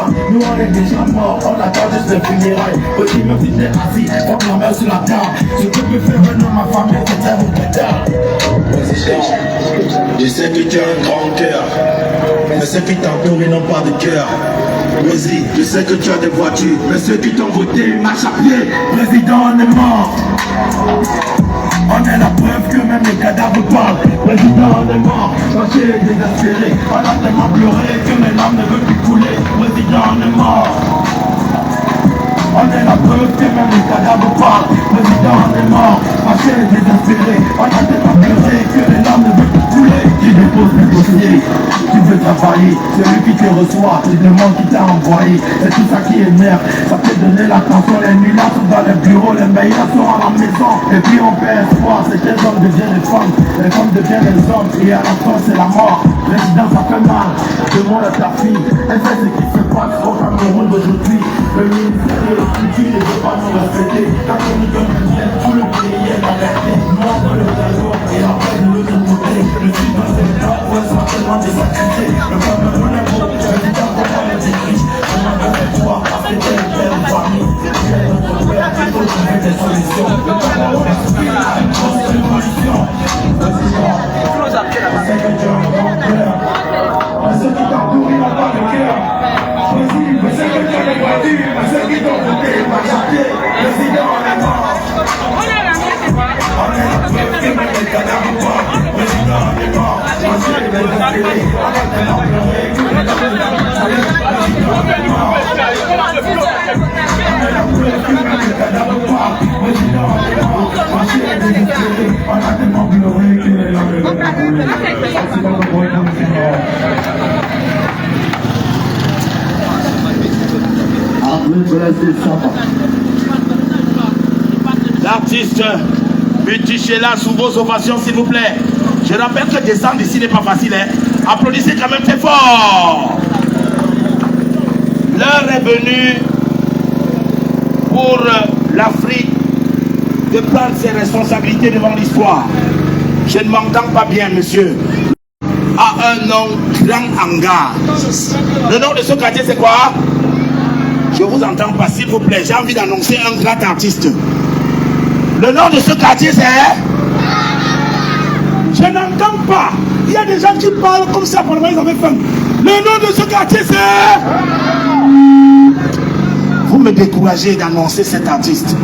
mort, nous on est déjà mort. On attend juste le funérailles. Aussi même si j'ai assis, faut que la main sur la table. Ce que peut faire un homme, ma famille, c'est un peu tard. Je sais que tu as un grand cœur, mais ceux qui t'entourent ils n'ont pas de cœur. Vas-y, je sais que tu as des voitures, mais ceux qui t'ont voté marchent à pied. Président, on est mort. On est la preuve que même les cadavres parlent. Président, on est mort. Fâché et désespéré, on a tellement pleuré que mes larmes ne veulent plus couler. Président, on est mort. On est la preuve que même les cadavres parlent. Président, on est mort. Fâché et désespéré, on a tellement pleuré que les larmes ne veulent plus couler. Tu déposes les dossiers, tu veux travailler. Celui qui te reçoit, tu demandes qui t'a envoyé. C'est tout ça qui énerve, ça peut donner l'attention. Les nuits là sont dans les bureaux, les meilleurs sont à la maison. Et puis on perd espoir, c'est que les hommes deviennent les femmes deviennent les hommes. Et à la fin c'est la mort. Président, ça fait mal. Demande à ta fille, elle sait ce qui se passe au Cameroun d'aujourd'hui. Le ministère de la Culture ne veut pas nous respecter. Quand on nous donne une vienne, tout le pays est alerté. Moi dans le réseau et après de l'autre côté. Le sud dans le temps, ouais, ça tellement désactivé. Le Cameroun est beau, président, comment les dirige. On a besoin de toi, parce que t'es une belle famille. Viens notre père, il faut trouver des solutions. Le Cameroun est soumis à une grosse révolution. Président, c'est que tu as un grand cœur. Mais ceux qui t'entourent, ils n'ont pas de cœur. Mais c'est que tu as des voitures, mais ceux qui t'ont voté, marchent à pied. Président, on est mort. On est la preuve que même les cadavres parlent. Président, on est mort. Fâché et désespéré, on a tellement pleuré que les larmes ne veulent plus couler. Président, on est mort. On est la preuve que même les cadavres parlent. Président, on est mort. Fâché et désespéré, on a tellement pleuré que les larmes ne veulent plus couler. Président, on est mort. L'artiste Butichela sous vos ovations s'il vous plaît. Je rappelle que descendre ici n'est pas facile, hein. Applaudissez quand même très fort. L'heure est venue pour l'Afrique de prendre ses responsabilités devant l'histoire. Je ne m'entends pas bien, monsieur. A un nom grand hangar. Le nom de ce quartier c'est quoi? Je vous entends pas, s'il vous plaît. J'ai envie d'annoncer un grand artiste. Le nom de ce quartier, c'est... Je n'entends pas. Il y a des gens qui parlent comme ça, pour le moment, ils avaient faim. Le nom de ce quartier, c'est... Vous me découragez d'annoncer cet artiste.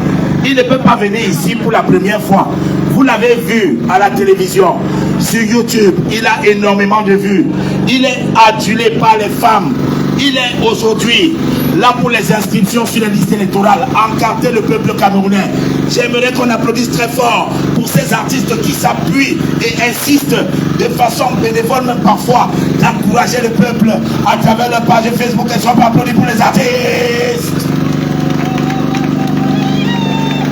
Il ne peut pas venir ici pour la première fois. Vous l'avez vu à la télévision, sur YouTube. Il a énormément de vues. Il est adulé par les femmes. Il est aujourd'hui là pour les inscriptions sur les listes électorales, encarter le peuple camerounais. J'aimerais qu'on applaudisse très fort pour ces artistes qui s'appuient et insistent de façon bénévole, même parfois, d'encourager le peuple à travers leur page Facebook. Elles sont applaudis pour les artistes.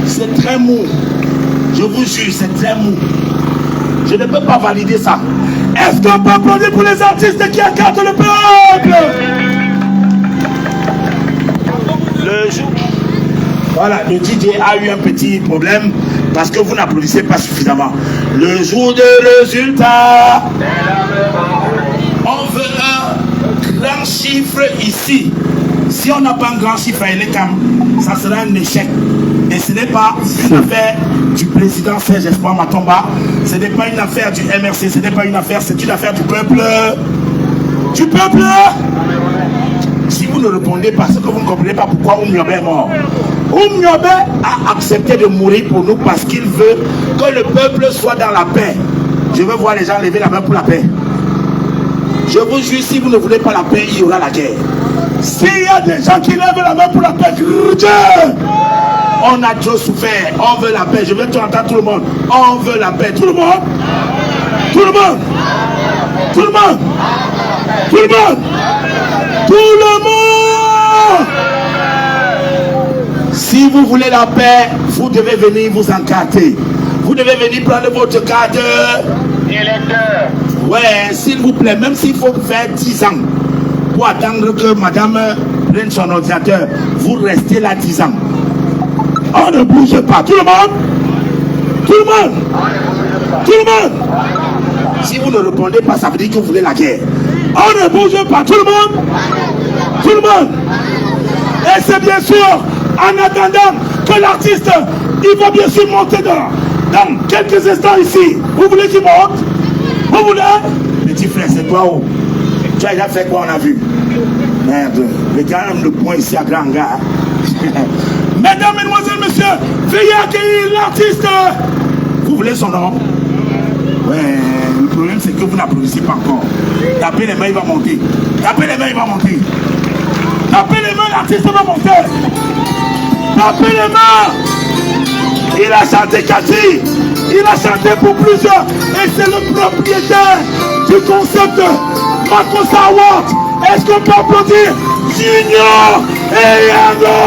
C'est très mou. Je vous jure, c'est très mou. Je ne peux pas valider ça. Est-ce qu'on peut applaudir pour les artistes qui encartent le peuple? Voilà, le DJ a eu un petit problème parce que vous n'applaudissez pas suffisamment. Le jour de résultat, on veut un grand chiffre ici. Si on n'a pas un grand chiffre à Elekam, ça sera un échec. Et ce n'est pas une affaire du président Serge Espoir Matomba, ce n'est pas une affaire du MRC, ce n'est pas une affaire, c'est une affaire du peuple. Du peuple. Si vous ne répondez pas, c'est que vous ne comprenez pas pourquoi Oumyobé est mort. Oumyobé a accepté de mourir pour nous parce qu'il veut que le peuple soit dans la paix. Je veux voir les gens lever la main pour la paix. Je vous jure, si vous ne voulez pas la paix, il y aura la guerre. S'il y a des gens qui lèvent la main pour la paix, on a trop souffert, on veut la paix. Je veux entendre tout le monde. On veut la paix. Tout le monde. Tout le monde. Tout le monde. Tout le monde. Tout le monde. Si vous voulez la paix, vous devez venir vous encarter. Vous devez venir prendre votre carte électeur. Ouais, s'il vous plaît, même s'il faut faire 10 ans pour attendre que madame prenne son ordinateur, vous restez là 10 ans. On ne bouge pas. Tout le monde. Tout le monde. Tout le monde. Si vous ne répondez pas, ça veut dire que vous voulez la guerre. On ne bouge pas. Tout le monde. Tout le monde. Et c'est bien sûr, en attendant que l'artiste, il va bien sûr monter dans quelques instants ici. Vous voulez qu'il monte? Vous voulez? Petit frère, c'est toi où? Tu as déjà fait quoi, on a vu? Merde, regarde le point ici à Grand Gare. Mesdames, mesdemoiselles, messieurs, veuillez accueillir l'artiste. Vous voulez son nom? Ouais, le problème c'est que vous n'applaudissez pas encore. Tapez les mains, il va monter. Tapez les mains, il va monter. Tapez les mains, l'artiste va monter. Tapez les mains. Il a chanté Cathy. Il a chanté pour plusieurs. Et c'est le propriétaire du concept Makossa Award. Est-ce qu'on peut applaudir Junior et Yango?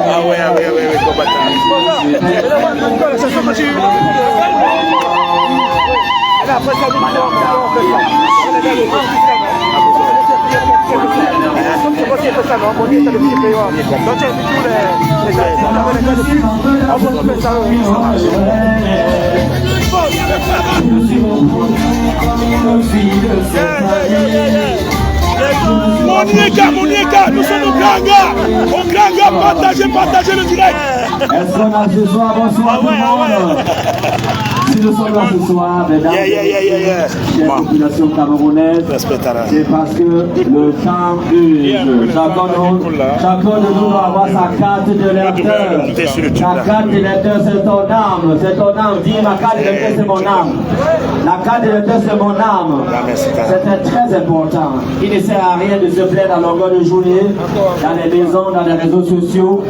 Ah ouais, Monieka, nous sommes au Grand Gare. Au Grand Gare, partagez le direct. Est-ce qu'on a ce soir? Bonsoir tout le monde. Si nous sommes là ce soir, mesdames et chère population camerounaise, c'est parce que le temps use. Chacun de nous doit avoir sa carte de lecteur. La carte de lecteur, c'est ton âme. C'est ton âme. Dis, ma carte de lecteur, c'est mon âme. La carte de lecteur, c'est mon âme. C'est très important. Il ne sert à rien de se plaindre à longueur de journée, dans les maisons, dans les réseaux sociaux,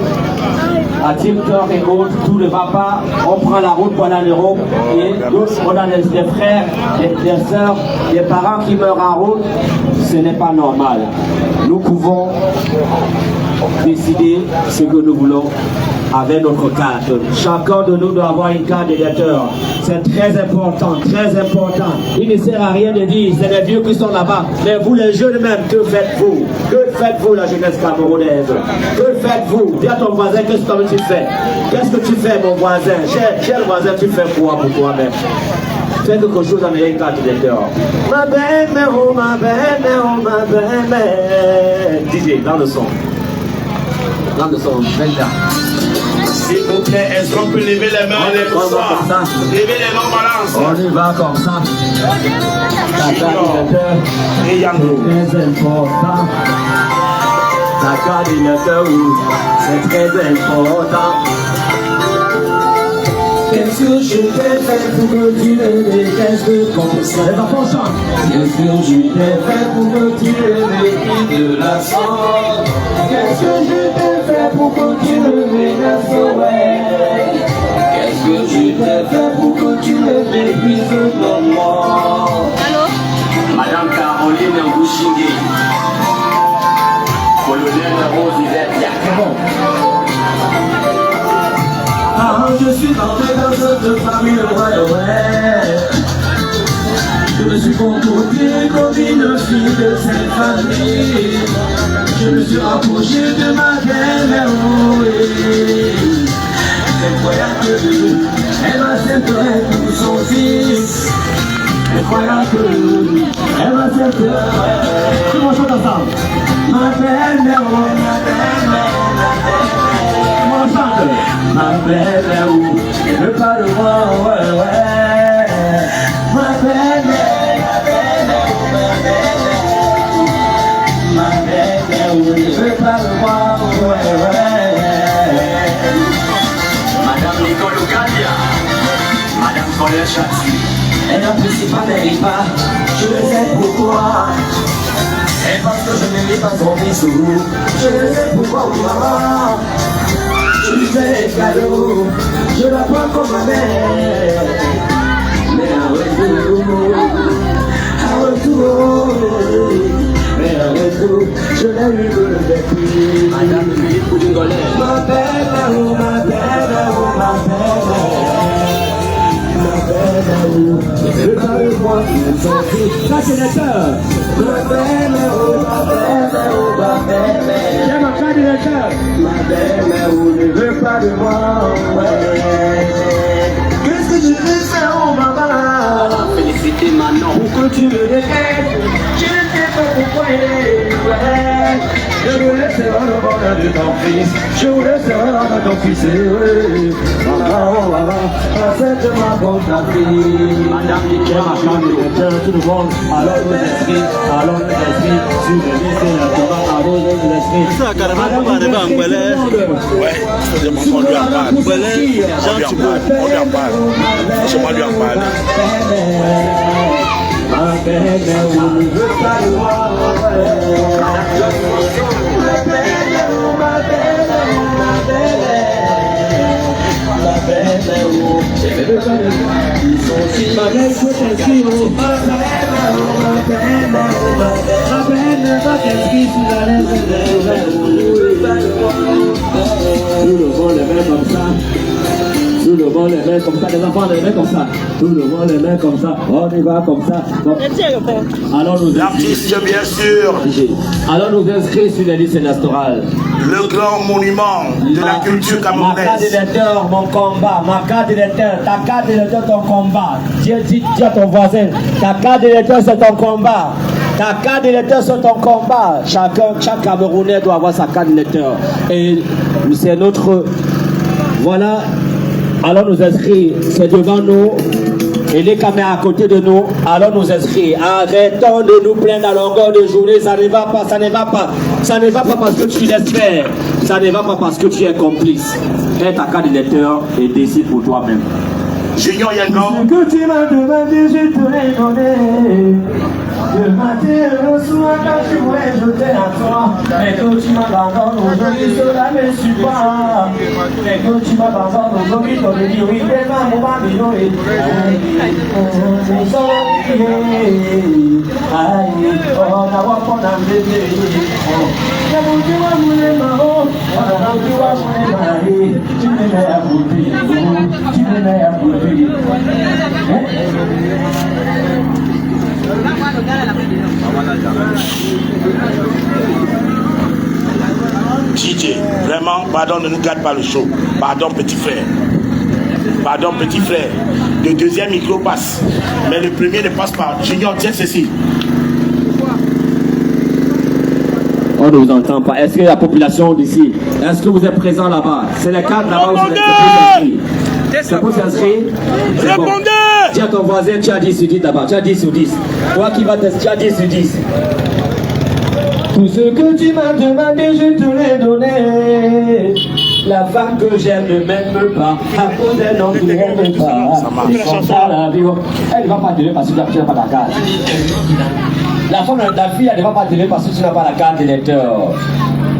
à TikTok et autres. Tout ne va pas. On prend la route pour aller en Europe. Et nous, on a des frères, des sœurs, des parents qui meurent en route. Ce n'est pas normal. Nous pouvons décider ce que nous voulons avec notre carte. Chacun de nous doit avoir une carte d'électeur. C'est très important, très important. Il ne sert à rien de dire, c'est les vieux qui sont là-bas. Mais vous les jeunes même, que faites-vous? Que faites-vous la jeunesse camerounaise? Que faites-vous? Dis à ton voisin, qu'est-ce que tu fais? Qu'est-ce que tu fais mon voisin? Cher voisin, tu fais quoi pour toi-même? Fais quelque chose en ayant une carte d'électeur. Ma belle, oh ma belle, oh ma belle. DJ, dans le son. Dans le son, belle dame. S'il vous plaît, est-ce qu'on peut lever les mains, les bras? Lever les mains, balance. On y va comme ça. La carte d'électeur Et Yango. c'est très important. La carte d'électeur, c'est très important. Qu'est-ce que je t'ai fait pour que tu me détestes comme ça? Les enfants chantent. Qu'est-ce que je t'ai fait pour que tu me méprises de la sorte? Qu'est-ce que je t'ai fait pour que tu me menaces? Ouais. Qu'est-ce que je t'ai fait pour que tu me méprises comme moi? Allô? Madame Caroline Ngouchingé, colonel Rose Yvette, c'est bon. Ah, je suis rentré dans cette famille, ouais. Je me suis comporté comme une fille de cette famille. Je me suis rapproché de ma belle-mère, oui. C'est incroyable, elle m'accepterait pour son fils. Incroyable, elle m'accepterait. Comment on chante ensemble? Ma belle-mère, ma belle-mère, ma belle-mère. Comment on chante? Ma belle-mère, je veux pas le voir, ouais, ouais. Ma belle-mère, ma belle-mère, ma belle-mère, je veux pas le voir, ouais, ouais. Madame Nicole Ogadia, Madame Colette Chassi, elle n'apprécie pas mes repas, je le sais pourquoi. Et parce que je ne mets pas son bisou, je le sais pourquoi, oui maman. Je lui fais des cadeaux, je la prends comme ma mère. Mais à retour, je n'ai eu que le vécu. Madame Philippe Boudingolet. Ma belle, oh ma belle, oh ma belle. Ma belle, je veux pas le voir qui me sentit. Ça c'est la sœur. Ma belle, oh ma belle, oh ma belle. l'électeur. Ma belle, on ne veut pas de moi. Qu'est-ce que je vais faire, oh maman? Féliciter Manon. Pour que tu me détestes, je ne sais pas pourquoi il est. Je voulais savoir le bonheur de ton fils. Je voulais savoir de ton fils. Maman, accepte-moi comme ta fille. Madame Nicolas, tout le monde, allons nous inscrire, sur le lycée électoral, allons nous inscrire. Ça, carrément, on va arriver en Guélé. Ouais, on lui en parle. On lui en parle. On lui en parle. Ma belle, on ne veut pas le voir. Tout le monde les mains comme ça. Tout le monde les mains comme ça. Les enfants les mains comme ça. Tout le monde les mains comme ça. On y va comme ça. Bon. Alors nous L'artiste, bien sûr. Alors nous inscrits sur les listes électorales. Le grand monument de la culture Ma carte camerounaise. d'électeur, mon combat. Ma carte d'électeur, ta carte d'électeur, ton combat. Dis à ton voisin, ta carte d'électeur, c'est ton combat. Ta carte d'électeur, c'est ton combat. Chaque Camerounais doit avoir sa carte d'électeur. Et c'est notre... Voilà. Alors nous inscrire. C'est devant nous. Et les caméras à côté de nous, allons nous inscrire. Arrêtons de nous plaindre à longueur de journée. Ça ne va pas, ça ne va pas. Ça ne va pas parce que tu laisses faire. Ça ne va pas parce que tu es complice. Fais ta carte d'électeur et décide pour toi-même. Junior Yangon. Ce que tu m'as demandé, je te l'ai donné. Le matin, le soir, quand je voulais jeter à toi. Mais que tu m'abandonnes aujourd'hui, cela ne suit pas. Mais que tu m'abandonnes aujourd'hui, on me dit oui, t'es pas mon babylon. Aïe, on a voir qu'on a bébé. Tu me mets à bouger, tu me mets à bouger. DJ, vraiment, pardon, ne nous gâte pas le show. Pardon, petit frère. Pardon, petit frère. Le deuxième micro passe, mais le premier ne passe pas. Junior, tiens ceci. On ne vous entend pas. Est-ce que la population d'ici, est-ce que vous êtes présent là-bas? C'est les cadres là-bas où vous êtes inscrits. C'est pour s'inscrire. Répondez! Dis à ton voisin, tu as 10 sur 10 là-bas. Tu as 10 sur 10. Toi qui vas tester, tu as 10 sur 10. Tout ce que tu m'as demandé, je te l'ai donné. La femme que j'aime ne m'aime pas. À cause d'un homme qui ne m'aime pas. Et comme ça, la vie, elle ne va pas te donner parce que tu n'as pas la carte. La femme de ta fille, elle ne va pas te donner parce que tu n'as pas la carte d'électeur.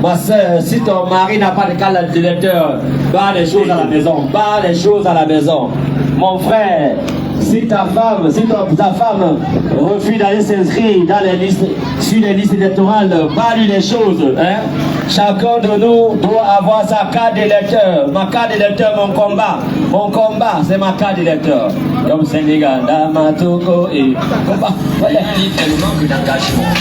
Ma soeur, si ton mari n'a pas de carte d'électeur, barre les choses à la maison. Barre les choses à la maison. Mon frère, si ta femme, refuse d'aller s'inscrire dans les listes, sur les listes électorales, barre-lui les choses. Hein? Chacun de nous doit avoir sa carte d'électeur. Ma carte d'électeur, mon combat. Mon combat, c'est ma carte d'électeur. Comme Sénégal, Damatoko et combat. Voilà. C'est le manque d'engagement.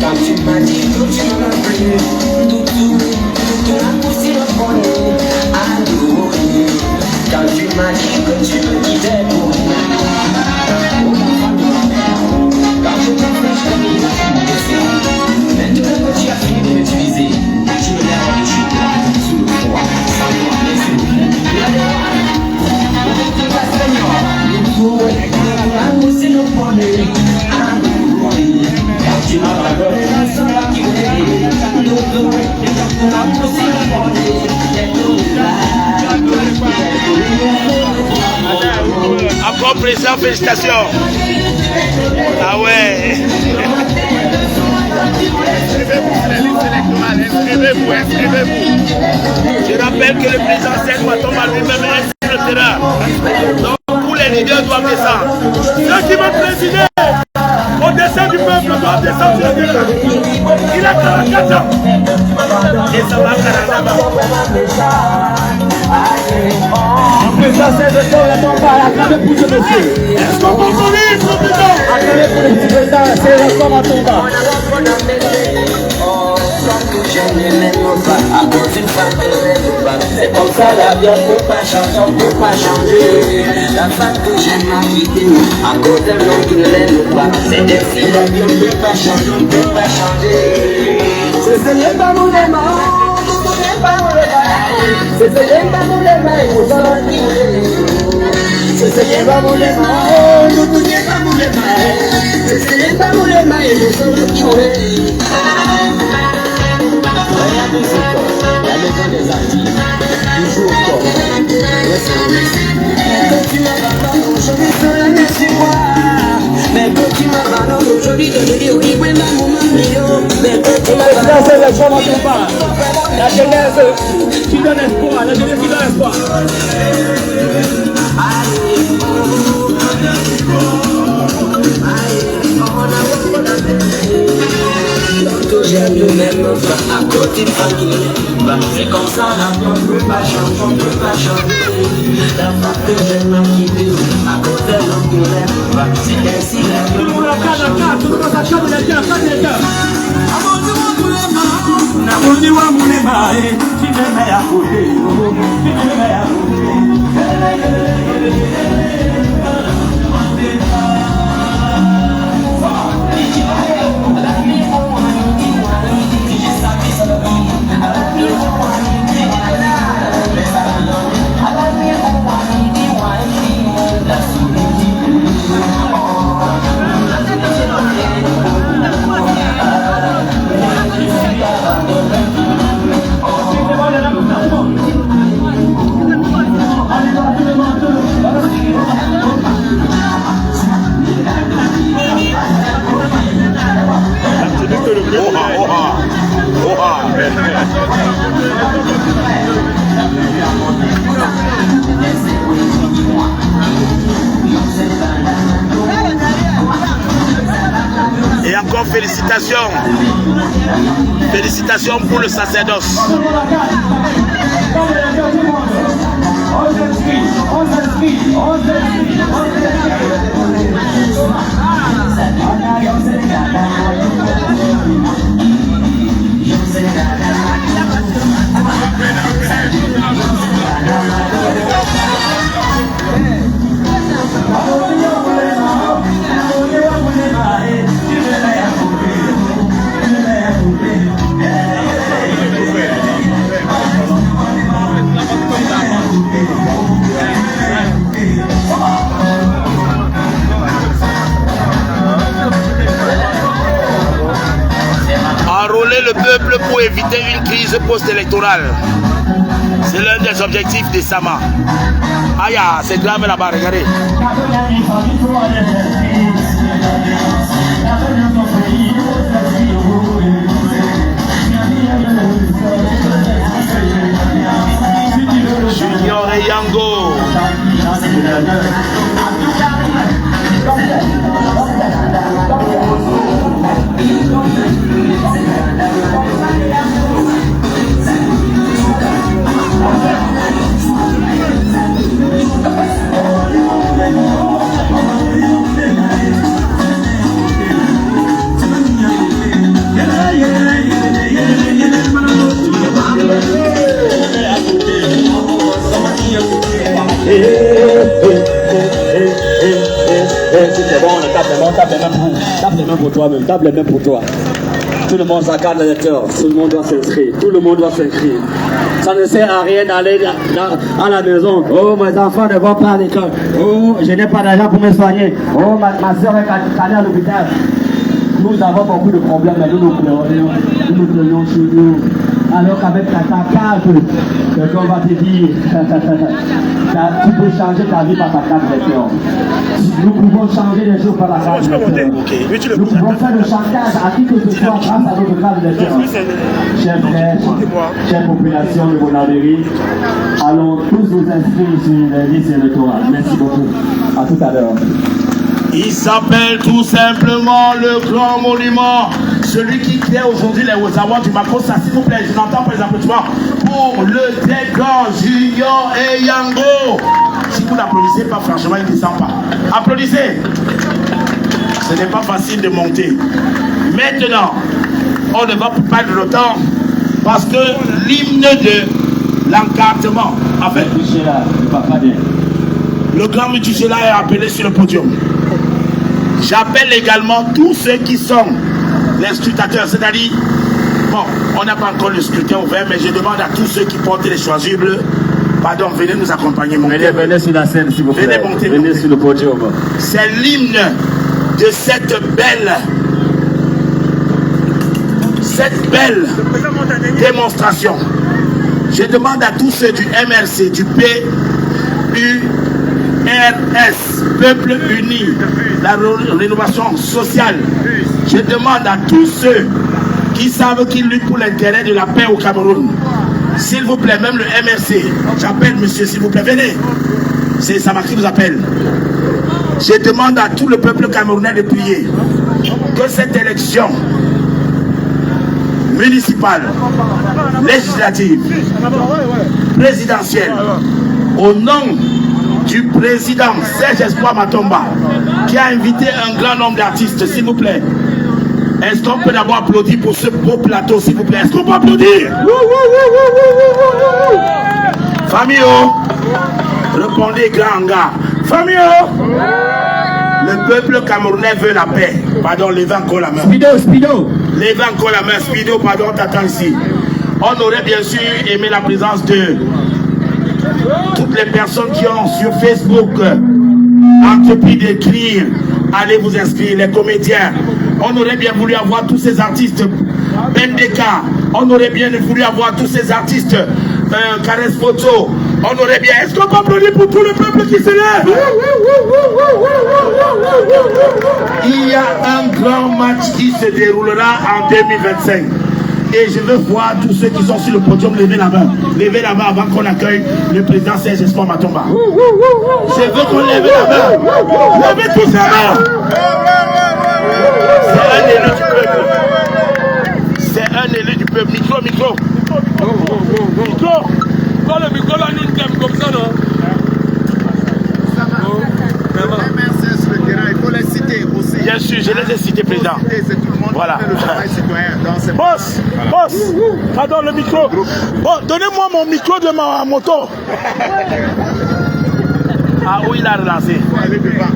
Quand tu m'as dit que tu m'as pris, tout l'a poussé au fond. Quand tu m'as dit que tu me quittais pour moi, quand je t'ai fait, je t'ai mis la fille. Maintenant que tu as fini de m'utiliser, tu me lèves le chute sous le froid, sans me laisser le fil. Tu vas Seigneur, tout l'a poussé au fond. Quand tu m'as abandonné, la seule qui voulait, tout l'a poussé au fond. Encore président, félicitations. Ah ouais. Inscrivez-vous. Je rappelle que le président Serge Matomba lui-même est sur le terrain. Donc tous les leaders doivent descendre. Ceux qui veulent présider, au descend du peuple, doit descendre sur le terrain. Il a 44 ans. Et ça va Après ça, c'est le temps, la tombe à acclamer pour ce monsieur. est-ce qu'on peut courir, président? Acclamer pour le petit président, c'est le temps à tombe. C'est comme ça la vie, on peut pas changer, on peut pas changer. La femme que j'aime m'a quitté, à cause d'un homme qui ne l'aime pas. C'est ainsi la vie, on peut pas changer, on peut pas changer. C'est ce pas mon aimant, c'est pas mon aimant. C'est ce pas mon aimant, il faut s'en retirer. C'est ce pas mon aimant, nous ne pas mon aimant. C'est ce pas mon aimant, il faut s'en retirer. La maison des artistes, toujours comme quand tu m'as parlé aujourd'hui, c'est la merci moi. Mais quand tu m'as parlé aujourd'hui, je te dis oui, oui, maman, maman, mais quand tu m'as parlé C'est le temps à tombe. La jeunesse qui donne espoir, la jeunesse qui donne espoir. J'aime le même pas à côté de famille. C'est comme ça la vie, on peut pas changer, on peut pas changer. La femme que j'aime m'a quitté, à côté de l'homme que j'aime. C'est ainsi la vie, Tout le monde a carte, tout le monde a carte, les gars, les gars. Namondi wa mulema, tu me mets à côté, tu me mets à côté. Et encore félicitations. Félicitations pour le sacerdoce. Enrôler le peuple pour éviter une crise post-électorale. C'est l'un des objectifs des Sama. Aïe, c'est grave là-bas, regardez. Junior et Yango. C'est bon, tape les mains pour toi-même, tape les mains pour toi. Tout le monde s'accorde les lecteurs, tout le monde doit s'inscrire, tout le monde doit s'inscrire. Ça ne sert à rien d'aller à la maison. Oh, mes enfants ne vont pas à l'école. Oh, je n'ai pas d'argent pour me soigner. Oh, ma soeur est allée à l'hôpital. Nous avons beaucoup de problèmes, mais nous pleurons sur nous. Alors qu'avec ta carte, quelqu'un va te dire, tu peux changer ta vie par ta carte lecteur. Nous pouvons changer les choses par la carte lecteur. Nous pouvons faire le chantage à qui que ce soit grâce à notre carte lecteur. Chers frères, chère population de Bonavéry, allons tous nous inscrire sur les listes électorales. Merci beaucoup. À tout à l'heure. Il s'appelle tout simplement le grand monument. Celui qui crée aujourd'hui les Awards du Macron, ça s'il vous plaît, je n'entends pas les applaudissements. Pour le Dégan, Junior et Yango. Si vous n'applaudissez pas, franchement, il ne descend pas. Applaudissez. Ce n'est pas facile de monter. Maintenant, on ne va pas perdre le temps parce que l'hymne de l'encartement, en fait, le grand Mutuchela est appelé sur le podium. J'appelle également tous ceux qui sont les scrutateurs, c'est-à-dire, bon, on n'a pas encore le scrutin ouvert, mais je demande à tous ceux qui portent les choisibles, pardon, venez nous accompagner. Venez sur la scène, s'il vous plaît. Venez sur le podium. C'est l'hymne de cette belle démonstration. Je demande à tous ceux du MRC, du PURS, Peuple Uni, la rénovation sociale. Je demande à tous ceux qui savent qu'ils luttent pour l'intérêt de la paix au Cameroun. S'il vous plaît, même le MRC, j'appelle monsieur, s'il vous plaît, venez. C'est Samar qui vous appelle. Je demande à tout le peuple camerounais de prier que cette élection municipale, législative, présidentielle, au nom du président Serge Espoir Matomba, qui a invité un grand nombre d'artistes, s'il vous plaît. Est-ce qu'on peut d'abord applaudir pour ce beau plateau, s'il vous plaît? Est-ce qu'on peut applaudir? Famille, répondez grand gars. Famille, le peuple camerounais veut la paix. Pardon, levez encore la main. Speedo. Levez encore la main, Speedo, pardon, t'attends ici. On aurait bien sûr aimé la présence de toutes les personnes qui ont sur Facebook entrepris d'écrire. Allez vous inscrire, les comédiens. On aurait bien voulu avoir tous ces artistes. Bendeka, on aurait bien voulu avoir tous ces artistes. Caresse Photo, on aurait bien. Est-ce qu'on peut applaudir pour tout le peuple qui se lève? Il y a un grand match qui se déroulera en 2025. Et je veux voir tous ceux qui sont sur le podium lever la main. Lever la main avant qu'on accueille le président Serge Espoir Matomba. Je veux qu'on lève la main. Levez tous la main. C'est un élu du peuple. C'est un élu du peuple. Micro. Quand le micro là nous t'aime comme ça, non? Il faut les citer aussi. Bien sûr, je les ai cités, président. Voilà. Boss, pardon le micro. Bon, donnez-moi mon micro de ma moto. Ah oui, il a relancé. Il faut aller devant.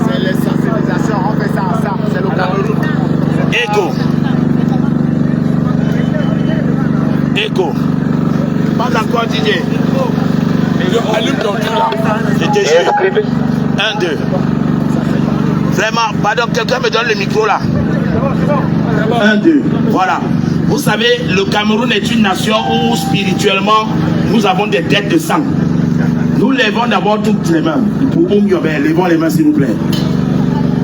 C'est les sensibilisations, on fait ça ensemble. C'est le Cameroun. Écho. Pas encore Didier. Allume ton truc là. Je te jure. 1, 2. Vraiment, pardon, quelqu'un me donne le micro là. 1, 2. Voilà. Vous savez, le Cameroun est une nation où spirituellement, nous avons des dettes de sang. Nous lèvons d'abord toutes les mains. Pour Oumyobé, levons les mains s'il vous plaît.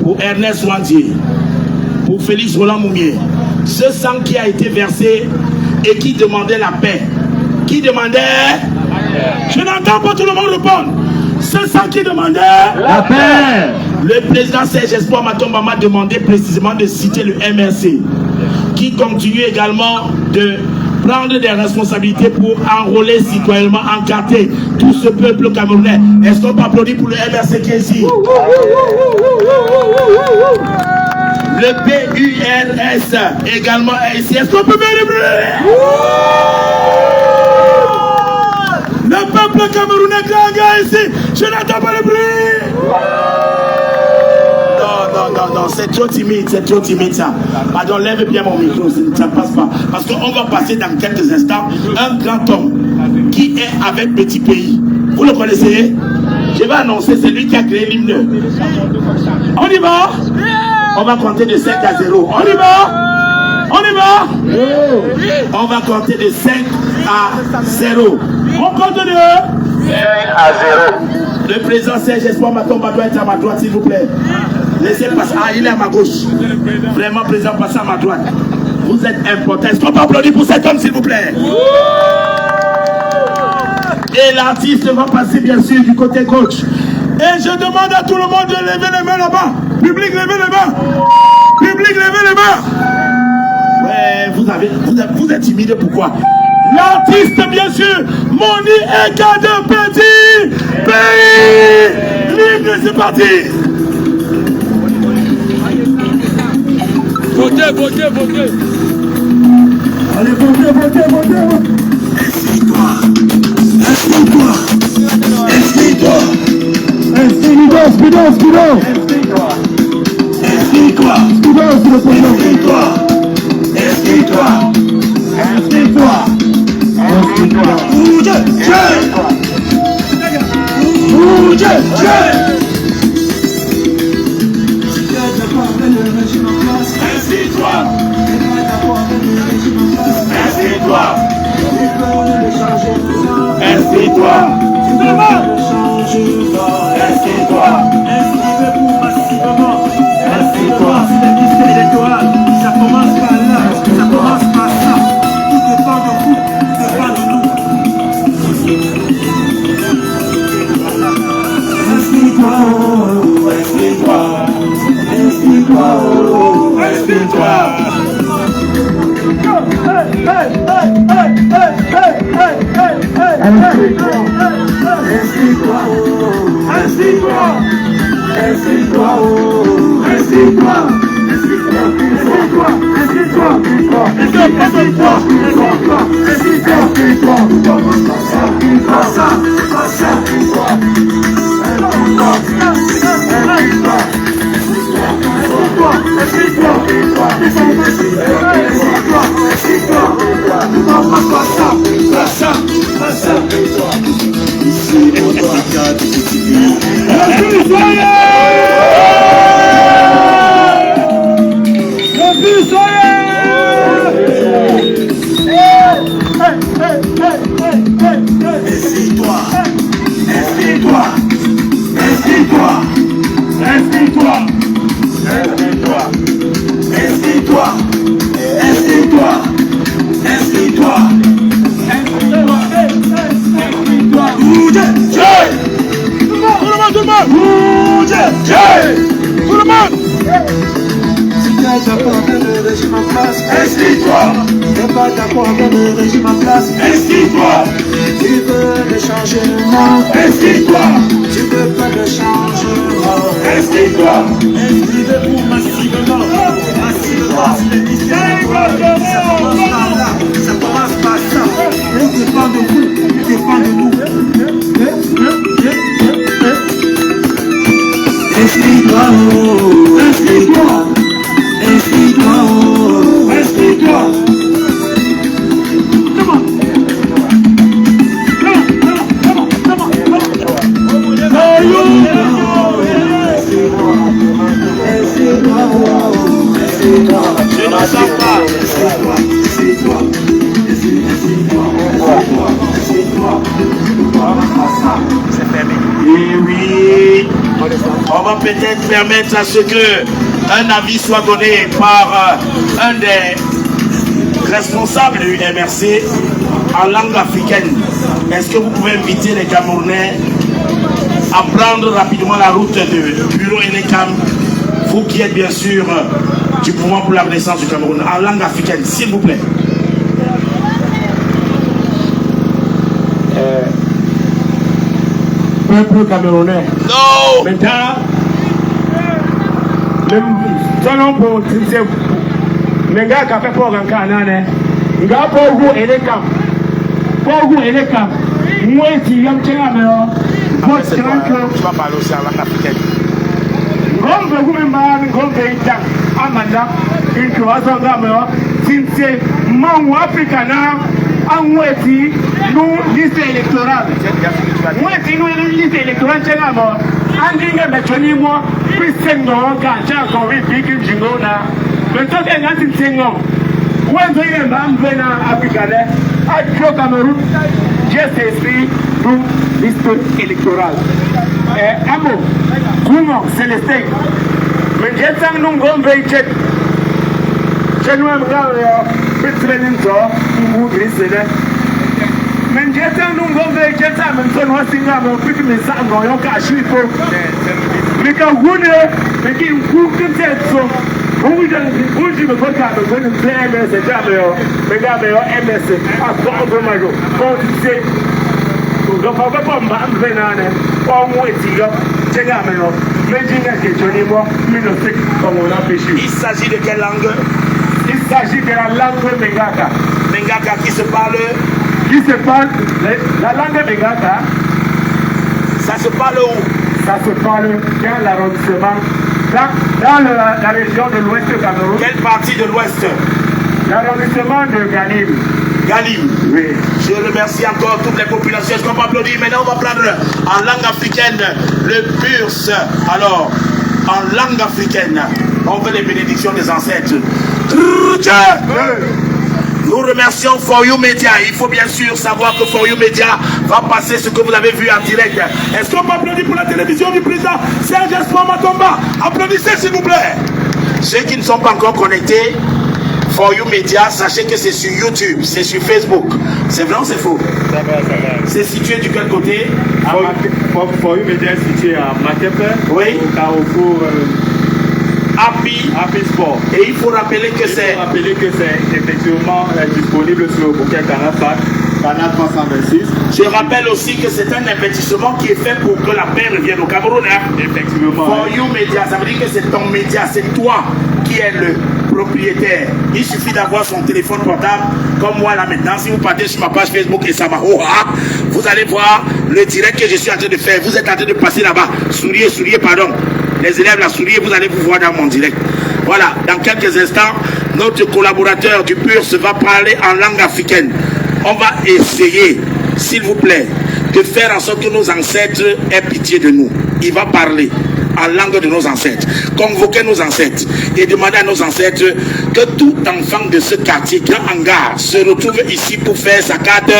Pour Ernest Wandier. Pour Félix Roland Moumier. Ce sang qui a été versé et qui demandait la paix. Qui demandait? Je n'entends pas tout le monde répondre. Ce sang qui demandait la paix. Le président Serge Espoir Matomba m'a demandé précisément de citer le MRC, qui continue également de prendre des responsabilités pour enrôler citoyennement, encarter tout ce peuple camerounais. Est-ce qu'on peut applaudir pour le MRC qui est ici? Le PURS également est ici. Est-ce qu'on peut faire le bruit? Le peuple camerounais grand ici. Je n'entends pas le bruit. Non, c'est trop timide ça. Pardon, lève bien mon micro, ça ne passe pas. Parce qu'on va passer dans quelques instants un grand homme qui est avec Petit Pays. Vous le connaissez? Je vais annoncer, c'est lui qui a créé l'hymne. On y va? On va compter de 5 à 0. On y va? On va compter de 5 à 0. On compte de 5 à 0. Le président Serge Espoir Matomba doit être à ma droite, s'il vous plaît. Laissez passer. Ah, il est à ma gauche. Vraiment, président, passez à ma droite. Vous êtes important. Est-ce qu'on peut applaudir pour cet homme, s'il vous plaît? Et l'artiste va passer, bien sûr, du côté gauche. Et je demande à tout le monde de lever les mains là-bas. Public, levez les mains. Public, levez les mains. Ouais, vous êtes timide, pourquoi? L'artiste, bien sûr, Moni Eka de Petit Pays. Libre, c'est parti. Votez, votez, votez. Allez, votez, votez, votez. Inscris-toi. Inscris-toi. Inscris-toi. Inscris-toi. Inscris-toi. Inscris-toi. Inscris-toi. Inscris-toi. Inscris-toi. Inscris-toi. Bouge, bouge, inscris-toi. Inscris-toi. Inscris-toi. Inscris-toi. Inscrivez-vous massivement. Inscris-toi. C'est la liste électorale. Ça commence par là. Ça commence par ça. Tout dépend de vous. Tout dépend de nous. Inscris-toi. Inscris-toi. Inscris-toi. Inscris-toi. Inscris-toi. Tu veux le changement. Inscris-toi. Tu veux pas le changement. Inscris-toi. Inscrivez-vous massivement. Massivement. C'est les lycéens. Ça commence par là. Ça commence par ça. Tout dépend de vous. Tout dépend de nous. Inscris-toi. Inscris-toi. Inscris-toi. Inscris-toi. Je n'en sors pas. C'est fermé. Et oui, on va peut-être permettre à ce que un avis soit donné par un des responsables du MRC en langue africaine. Est-ce que vous pouvez inviter les Camerounais à prendre rapidement la route du bureau Elecam, vous qui êtes bien sûr du mouvement pour la renaissance du Cameroun, en langue africaine, s'il vous plaît. Peuple camerounais. Non. Maintenant, selon pour les gars qui ont fait pour un canane, les gars pour vous et les camps. Pour vous et les camps. Moi, si je me tiens à moi, Tu vas parler aussi en langue africaine. Gombe gumemba gombe ita amanda inkiwazo ngamo sinse mangu Afrika na anweti nu liste électorale mweti nu liste électorale chengamo andinga mechoni mo prisendo gacha ko biki jingona metoke ngati tsengo wenzo ile mbambe na Afrika le adjo Cameroun GSSP nu liste électorale amo Kumo Celestin Menjetang nung gombe chet Chenwa mga Pitrenin to Umu Grisene Men Ngeta nungombe ngeta mtono wasinga mpiki misango yoka shipo. Mika hune miki nkukentetso. Uji mekoka bekwene MS jameo. Megameo MS akwazo majo. Konti donc il s'agit de quelle langue? Il s'agit de la langue Mengaka. Mengaka qui se parle? La langue Mengaka. Ça se parle où? Ça se parle dans l'arrondissement, dans la région de l'ouest du Cameroun. Quelle partie de l'ouest? L'arrondissement de Galim. Galim. Oui. Je remercie encore toutes les populations. Est-ce qu'on peut applaudir? Maintenant, on va prendre en langue africaine le PURS. Alors, en langue africaine, on veut les bénédictions des ancêtres. Nous remercions For You Media. Il faut bien sûr savoir que For You Media va passer ce que vous avez vu en direct. Est-ce qu'on peut applaudir pour la télévision du président Serge Espoir Matomba? Applaudissez s'il vous plaît. Ceux qui ne sont pas encore connectés, For You Media, sachez que c'est sur YouTube, c'est sur Facebook. C'est vrai ou c'est faux? Ça va. C'est situé du quel côté? For You Media est situé à Matepe. Oui. Au Carrefour Happy Sport. Et il faut rappeler que c'est effectivement disponible sur le bouquet Canal 326. Je rappelle aussi que c'est un investissement qui est fait pour que la paix revienne au Cameroun. Hein? Effectivement. For You Media, ça veut dire que c'est ton média, c'est toi qui es le propriétaire. Il suffit d'avoir son téléphone portable, comme moi là maintenant. Si vous partez sur ma page Facebook et Samahoa, vous allez voir le direct que je suis en train de faire. Vous êtes en train de passer là-bas. Souriez, pardon. Les élèves là, souriez, vous allez vous voir dans mon direct. Voilà, dans quelques instants, notre collaborateur du PURS va parler en langue africaine. On va essayer, s'il vous plaît, de faire en sorte que nos ancêtres aient pitié de nous. Il va parler en langue de nos ancêtres, convoquer nos ancêtres et demander à nos ancêtres que tout enfant de ce quartier, Grand Hangar, se retrouve ici pour faire sa carte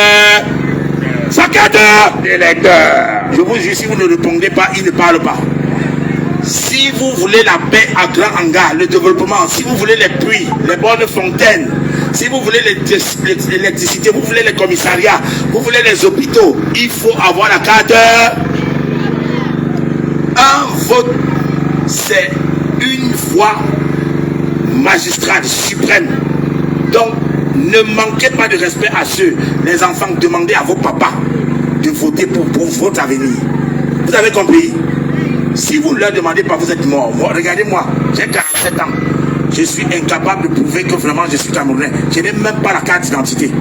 d'électeur. Je vous jure, si vous ne répondez pas, il ne parle pas. Si vous voulez la paix à Grand Hangar, le développement, si vous voulez les puits, les bonnes fontaines, si vous voulez l'électricité, vous voulez les commissariats, vous voulez les hôpitaux, il faut avoir la carte. Un vote, c'est une voix magistrale suprême. Donc, ne manquez pas de respect à ceux, les enfants, demandez à vos papas de voter pour votre avenir. Vous avez compris? Si vous ne leur demandez pas, vous êtes mort. Moi, regardez-moi, j'ai 47 ans. Je suis incapable de prouver que vraiment je suis Camerounais. Je n'ai même pas la carte d'identité.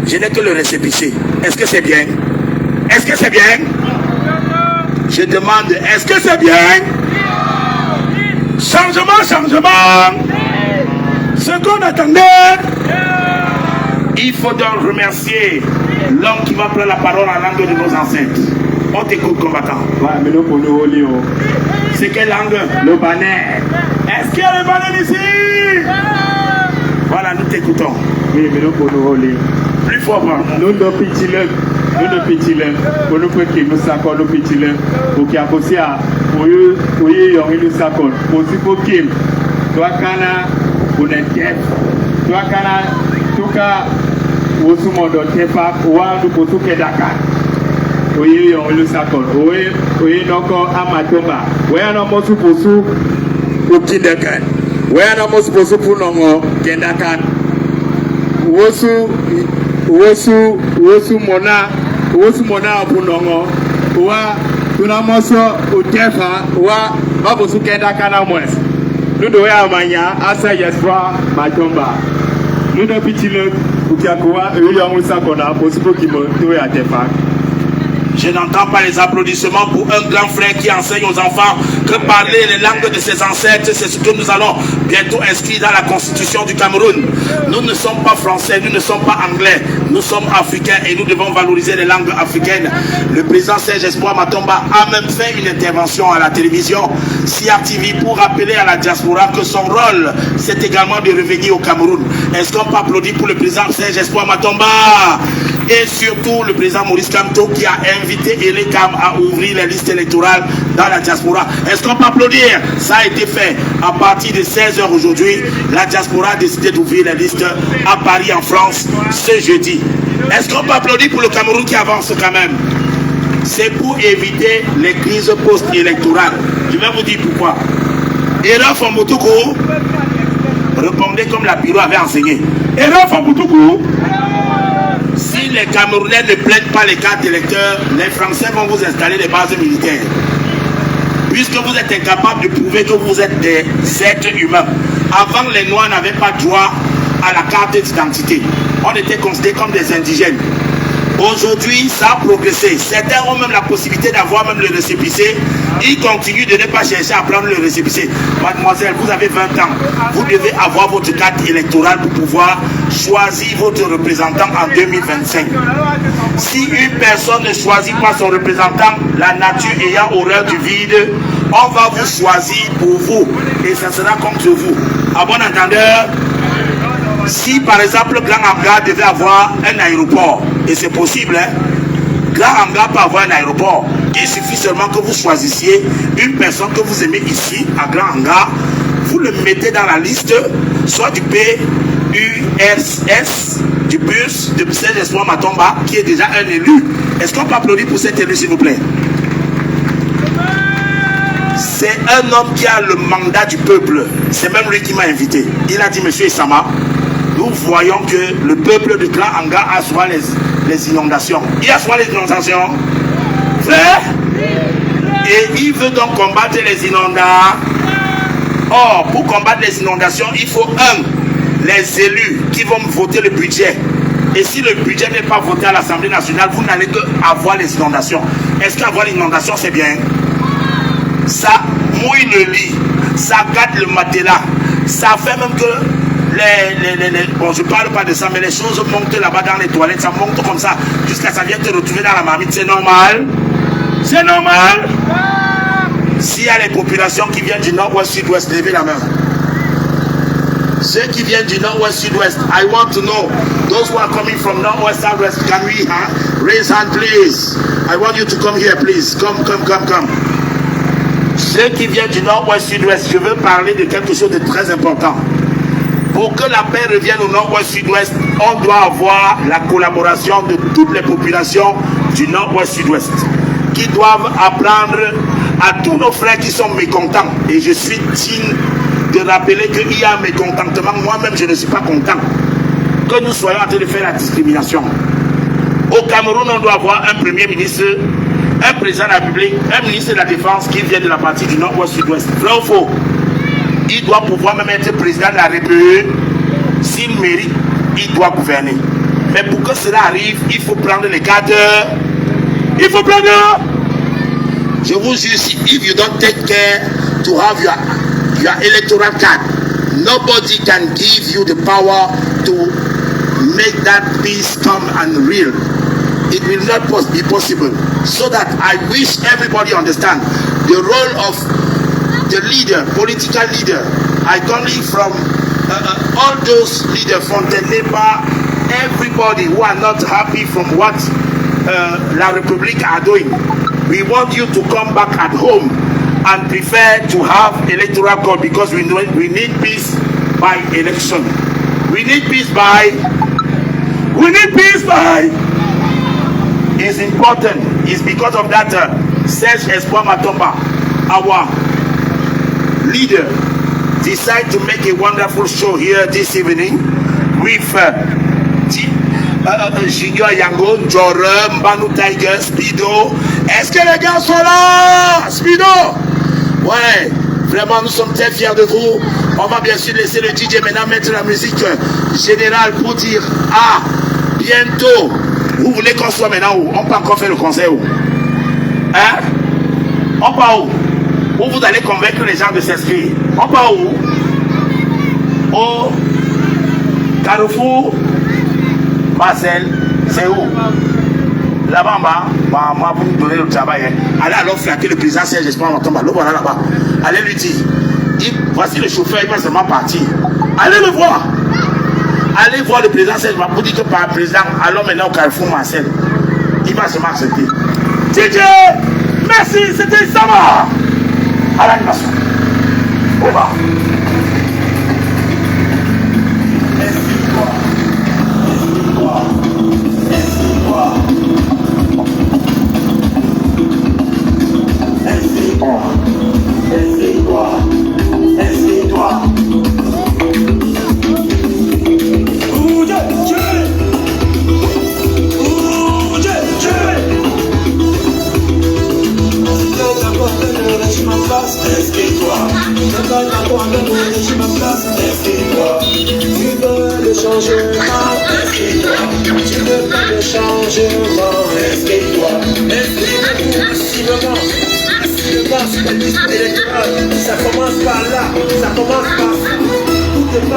Je n'ai que le récépissé. Est-ce que c'est bien? Est-ce que c'est bien? Je demande, est-ce que c'est bien? Changement. Ce qu'on attendait. Il faut donc remercier l'homme qui va prendre la parole en langue de nos ancêtres. On t'écoute, combattant. C'est quelle langue? Le Banais. Est-ce qu'il y a le Banais ici? Voilà, nous t'écoutons. Oui, mais nous pour nous rouler. Plus fort, pardon. Nous ne pétilons. Pour nous faire qu'il nous s'accorde, nous pétilons. Pour qu'il y a aussi à. Pour eux, nous s'accorde. Pour qu'il. Toi, Kana, pour les têtes. Toi, Kana, tout cas, au sous-monde, t'es pas. Ou à nous pour tout que Dakar. Oui, on le s'accorde. Oui, donc, à Matomba. Oui, on a mosu pour sous. Pour qui Dakar. Oui, on a mosu pour sous pour nous. Dakar. Wosu mona punongo wa tunamoso utefa wa babusu kenda kana mwes nudo ya manya asa yeswa Matomba nudo pitile ukiakuwa eyo musa kona posipo kimo to ya tefa. Je n'entends pas les applaudissements pour un grand frère qui enseigne aux enfants que parler les langues de ses ancêtres, c'est ce que nous allons bientôt inscrire dans la constitution du Cameroun. Nous ne sommes pas français, nous ne sommes pas anglais, nous sommes africains et nous devons valoriser les langues africaines. Le président Serge Espoir Matomba a même fait une intervention à la télévision CRTV pour rappeler à la diaspora que son rôle, c'est également de revenir au Cameroun. Est-ce qu'on peut applaudir pour le président Serge Espoir Matomba? Et surtout le président Maurice Kamto qui a invité Elekam à ouvrir les listes électorales dans la diaspora. Est-ce qu'on peut applaudir? Ça a été fait à partir de 16h aujourd'hui. La diaspora a décidé d'ouvrir les listes à Paris en France ce jeudi. Est-ce qu'on peut applaudir pour le Cameroun qui avance quand même? C'est pour éviter les crises post-électorales. Je vais vous dire pourquoi. Erreur Famboutoukou, répondez comme la bureau avait enseigné. Erreur Famboutoukou, si les Camerounais ne plaignent pas les cartes électeurs, les Français vont vous installer des bases militaires. Puisque vous êtes incapable de prouver que vous êtes des êtres humains. Avant, les Noirs n'avaient pas droit à la carte d'identité. On était considérés comme des indigènes. Aujourd'hui, ça a progressé. Certains ont même la possibilité d'avoir même le récépissé. Ils continuent de ne pas chercher à prendre le récépissé. Mademoiselle, vous avez 20 ans. Vous devez avoir votre carte électorale pour pouvoir choisir votre représentant en 2025. Si une personne ne choisit pas son représentant, la nature ayant horreur du vide, on va vous choisir pour vous. Et ça sera contre vous. À bon entendeur, si par exemple Grand Angar devait avoir un aéroport, et c'est possible, hein, Grand Angar peut avoir un aéroport, il suffit seulement que vous choisissiez une personne que vous aimez ici à Grand Angar, vous le mettez dans la liste, soit du PURS, du bus de Serge Espoir Matomba, qui est déjà un élu. Est-ce qu'on peut applaudir pour cet élu, s'il vous plaît? C'est un homme qui a le mandat du peuple. C'est même lui qui m'a invité. Il a dit, monsieur Issama, nous voyons que le peuple de Grand Angar a souvent les inondations. Il a souvent les inondations. Frère, et il veut donc combattre les inondations. Or, pour combattre les inondations, il faut les élus qui vont voter le budget. Et si le budget n'est pas voté à l'Assemblée nationale, vous n'allez que avoir les inondations. Est-ce qu'avoir l'inondation, c'est bien? Ça mouille le lit, ça gâte le matelas, ça fait même que bon, je parle pas de ça, mais les choses montent là-bas dans les toilettes, ça monte comme ça, jusqu'à ça vient te retrouver dans la marmite. C'est normal? C'est normal? S'il y a les populations qui viennent du nord-ouest, sud-ouest, levez la main. Ceux qui viennent du nord-ouest, sud-ouest, I want to know. Those who are coming from nord-ouest, south-west, can we raise hand, please? I want you to come here, please. Come. Ceux qui viennent du nord-ouest, sud-ouest, je veux parler de quelque chose de très important. Pour que la paix revienne au nord-ouest, sud-ouest, on doit avoir la collaboration de toutes les populations du nord-ouest, sud-ouest, qui doivent apprendre à tous nos frères qui sont mécontents. Et je suis digne de rappeler qu'il y a un mécontentement. Moi-même, je ne suis pas content que nous soyons en train de faire la discrimination. Au Cameroun, on doit avoir un premier ministre, un président de la République, un ministre de la Défense qui vient de la partie du nord-ouest, sud-ouest. Vrai ou faux? Il doit pouvoir même être président de la République. S'il mérite, il doit gouverner. Mais pour que cela arrive, il faut prendre les cadres. Il faut prendre. Je vous jure, if you don't take care to have your electoral card, nobody can give you the power to make that peace come and real. It will not be possible. So that I wish everybody understand the role of the leader, political leader. I come from all those leaders from Tenepa, everybody who are not happy from what La République are doing. We want you to come back at home and prefer to have electoral code, because we need peace by election. We need peace by. It's important. It's because of that Serge Espoir Matomba, our leader, decide to make a wonderful show here this evening with Junior Yango, Joram, Mbanu Tiger, Speedo. Est-ce que les gars sont là? Speedo? Ouais, vraiment nous sommes très fiers de vous. On va bien sûr laisser le DJ maintenant mettre la musique générale pour dire bientôt. Vous voulez qu'on soit maintenant où? On peut encore faire le concert où? Hein? On part où? Où vous allez convaincre les gens de s'inscrire? On part où? Au Carrefour Marcel, c'est où? Là-bas, moi, vous me donnez le travail. Allez alors flatter le président Serge Espoir Matomba. Le voilà là-bas. Allez lui dire. Voici le chauffeur, il va seulement partir. Allez le voir. Allez voir le président Serge Matomba. Vous dites que par le président, allons maintenant au Carrefour Marcel. Il va seulement accepter. DJ, merci, c'était Issama. À l'animation. Au revoir. Merci. place, inscris-toi. Je ne vais pas toi avec le régime en place, inscris-toi. Tu veux le changement, inscris-toi. Tu veux pas le changement, inscris-toi. Inscris-toi massivement. Massivement sur la liste électorale. Ça commence par là, ça commence par ça. Tout dépend.